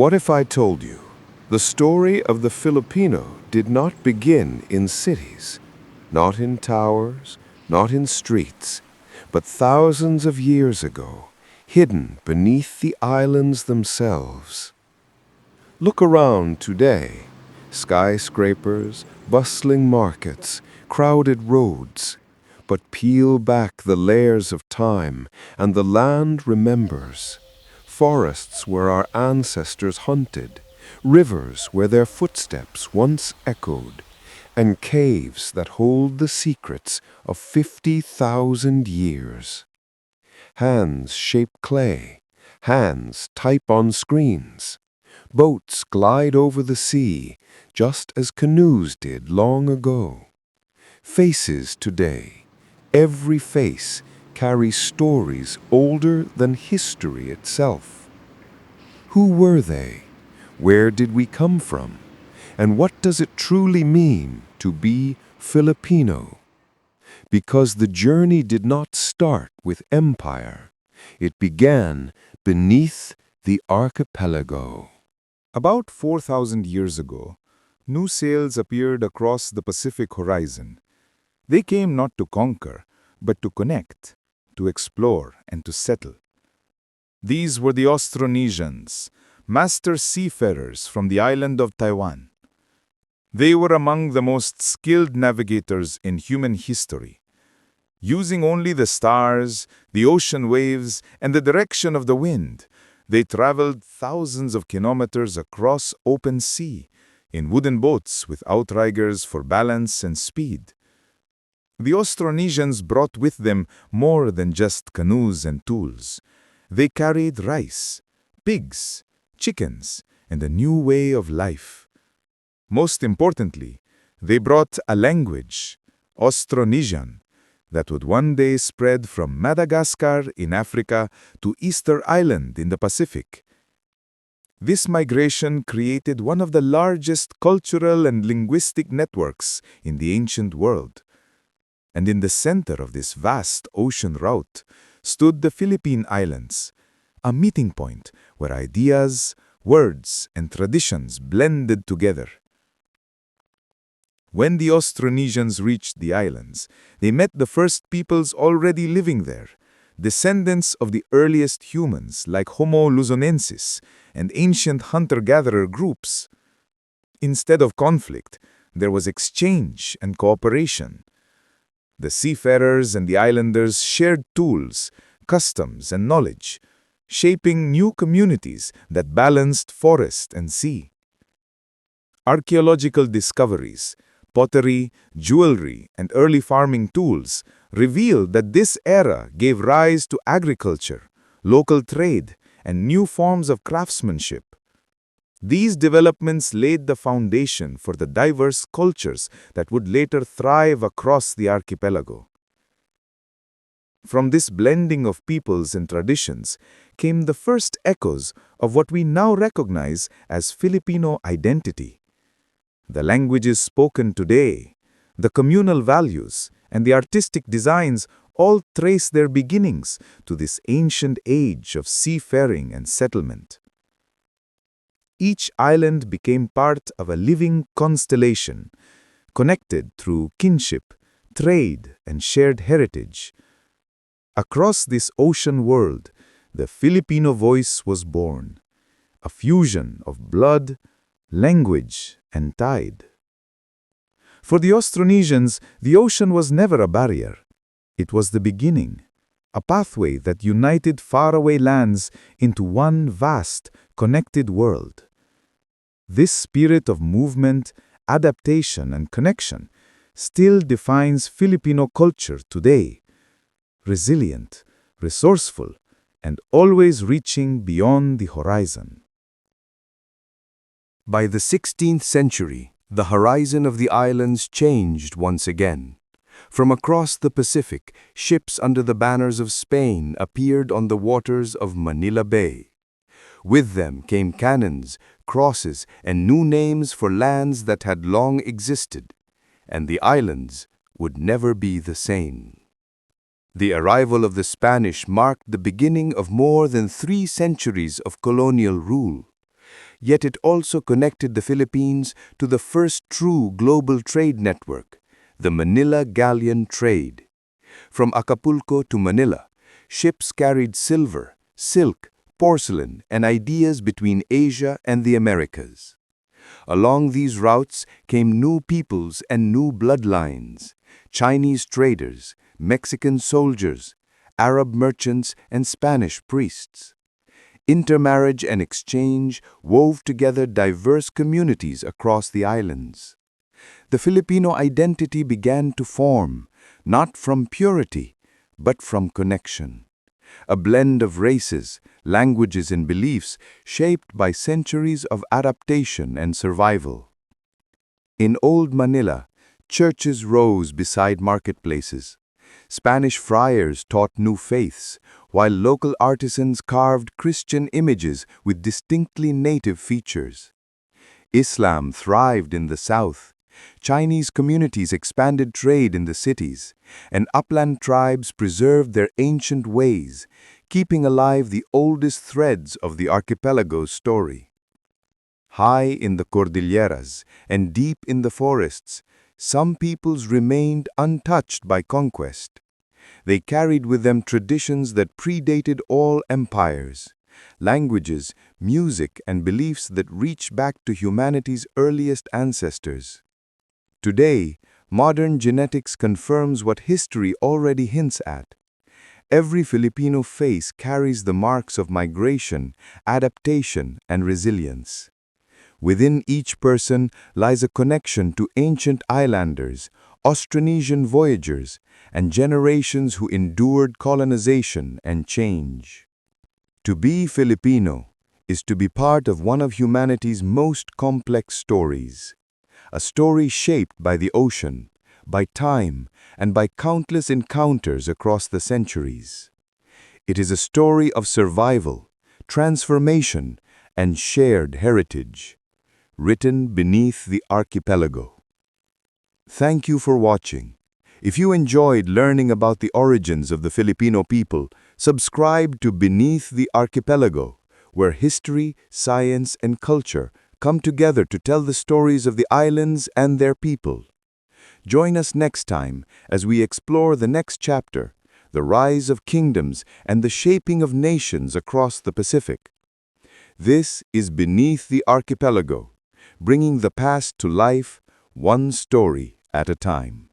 What if I told you the story of the Filipino did not begin in cities, not in towers, not in streets, but thousands of years ago, hidden beneath the islands themselves? Look around today. Skyscrapers, bustling markets, crowded roads. But peel back the layers of time, and the land remembers. Forests where our ancestors hunted, rivers where their footsteps once echoed, and caves that hold the secrets of 50,000 years. Hands shape clay, hands type on screens. Boats glide over the sea, just as canoes did long ago. Faces today, every face carries stories older than history itself. Who were they? Where did we come from? And what does it truly mean to be Filipino? Because the journey did not start with empire. It began beneath the archipelago. About 4,000 years ago, new sails appeared across the Pacific horizon. They came not to conquer, but to connect, to explore, and to settle. These were the Austronesians, master seafarers from the island of Taiwan. They were among the most skilled navigators in human history. Using only the stars, the ocean waves, and the direction of the wind, they traveled thousands of kilometers across open sea, in wooden boats with outriggers for balance and speed. The Austronesians brought with them more than just canoes and tools. They carried rice, pigs, chickens, and a new way of life. Most importantly, they brought a language, Austronesian, that would one day spread from Madagascar in Africa to Easter Island in the Pacific. This migration created one of the largest cultural and linguistic networks in the ancient world. And in the center of this vast ocean route stood the Philippine Islands, a meeting point where ideas, words, and traditions blended together. When the Austronesians reached the islands, they met the first peoples already living there, descendants of the earliest humans like Homo luzonensis and ancient hunter-gatherer groups. Instead of conflict, there was exchange and cooperation. The seafarers and the islanders shared tools, customs, and knowledge, shaping new communities that balanced forest and sea. Archaeological discoveries, pottery, jewelry, and early farming tools revealed that this era gave rise to agriculture, local trade, and new forms of craftsmanship. These developments laid the foundation for the diverse cultures that would later thrive across the archipelago. From this blending of peoples and traditions came the first echoes of what we now recognize as Filipino identity. The languages spoken today, the communal values, and the artistic designs all trace their beginnings to this ancient age of seafaring and settlement. Each island became part of a living constellation, connected through kinship, trade, and shared heritage. Across this ocean world, the Filipino voice was born, a fusion of blood, language, and tide. For the Austronesians, the ocean was never a barrier. It was the beginning, a pathway that united faraway lands into one vast, connected world. This spirit of movement, adaptation, and connection still defines Filipino culture today. Resilient, resourceful, and always reaching beyond the horizon. By the 16th century, the horizon of the islands changed once again. From across the Pacific, ships under the banners of Spain appeared on the waters of Manila Bay. With them came cannons, crosses, and new names for lands that had long existed, and the islands would never be the same. The arrival of the Spanish marked the beginning of more than 3 centuries of colonial rule. Yet it also connected the Philippines to the first true global trade network, the Manila Galleon Trade. From Acapulco to Manila, ships carried silver, silk, porcelain, and ideas between Asia and the Americas. Along these routes came new peoples and new bloodlines: Chinese traders, Mexican soldiers, Arab merchants, and Spanish priests. Intermarriage and exchange wove together diverse communities across the islands. The Filipino identity began to form, not from purity, but from connection. A blend of races, languages, and beliefs shaped by centuries of adaptation and survival. In Old Manila, churches rose beside marketplaces. Spanish friars taught new faiths, while local artisans carved Christian images with distinctly native features. Islam thrived in the south. Chinese communities expanded trade in the cities, and upland tribes preserved their ancient ways, keeping alive the oldest threads of the archipelago's story. High in the Cordilleras and deep in the forests, some peoples remained untouched by conquest. They carried with them traditions that predated all empires, languages, music, and beliefs that reach back to humanity's earliest ancestors. Today, modern genetics confirms what history already hints at. Every Filipino face carries the marks of migration, adaptation, and resilience. Within each person lies a connection to ancient islanders, Austronesian voyagers, and generations who endured colonization and change. To be Filipino is to be part of one of humanity's most complex stories. A story shaped by the ocean, by time, and by countless encounters across the centuries. It is a story of survival, transformation, and shared heritage, written beneath the archipelago. Thank you for watching. If you enjoyed learning about the origins of the Filipino people, subscribe to Beneath the Archipelago, where history, science, and culture come together to tell the stories of the islands and their people. Join us next time as we explore the next chapter, the rise of kingdoms and the shaping of nations across the Pacific. This is Beneath the Archipelago, bringing the past to life, one story at a time.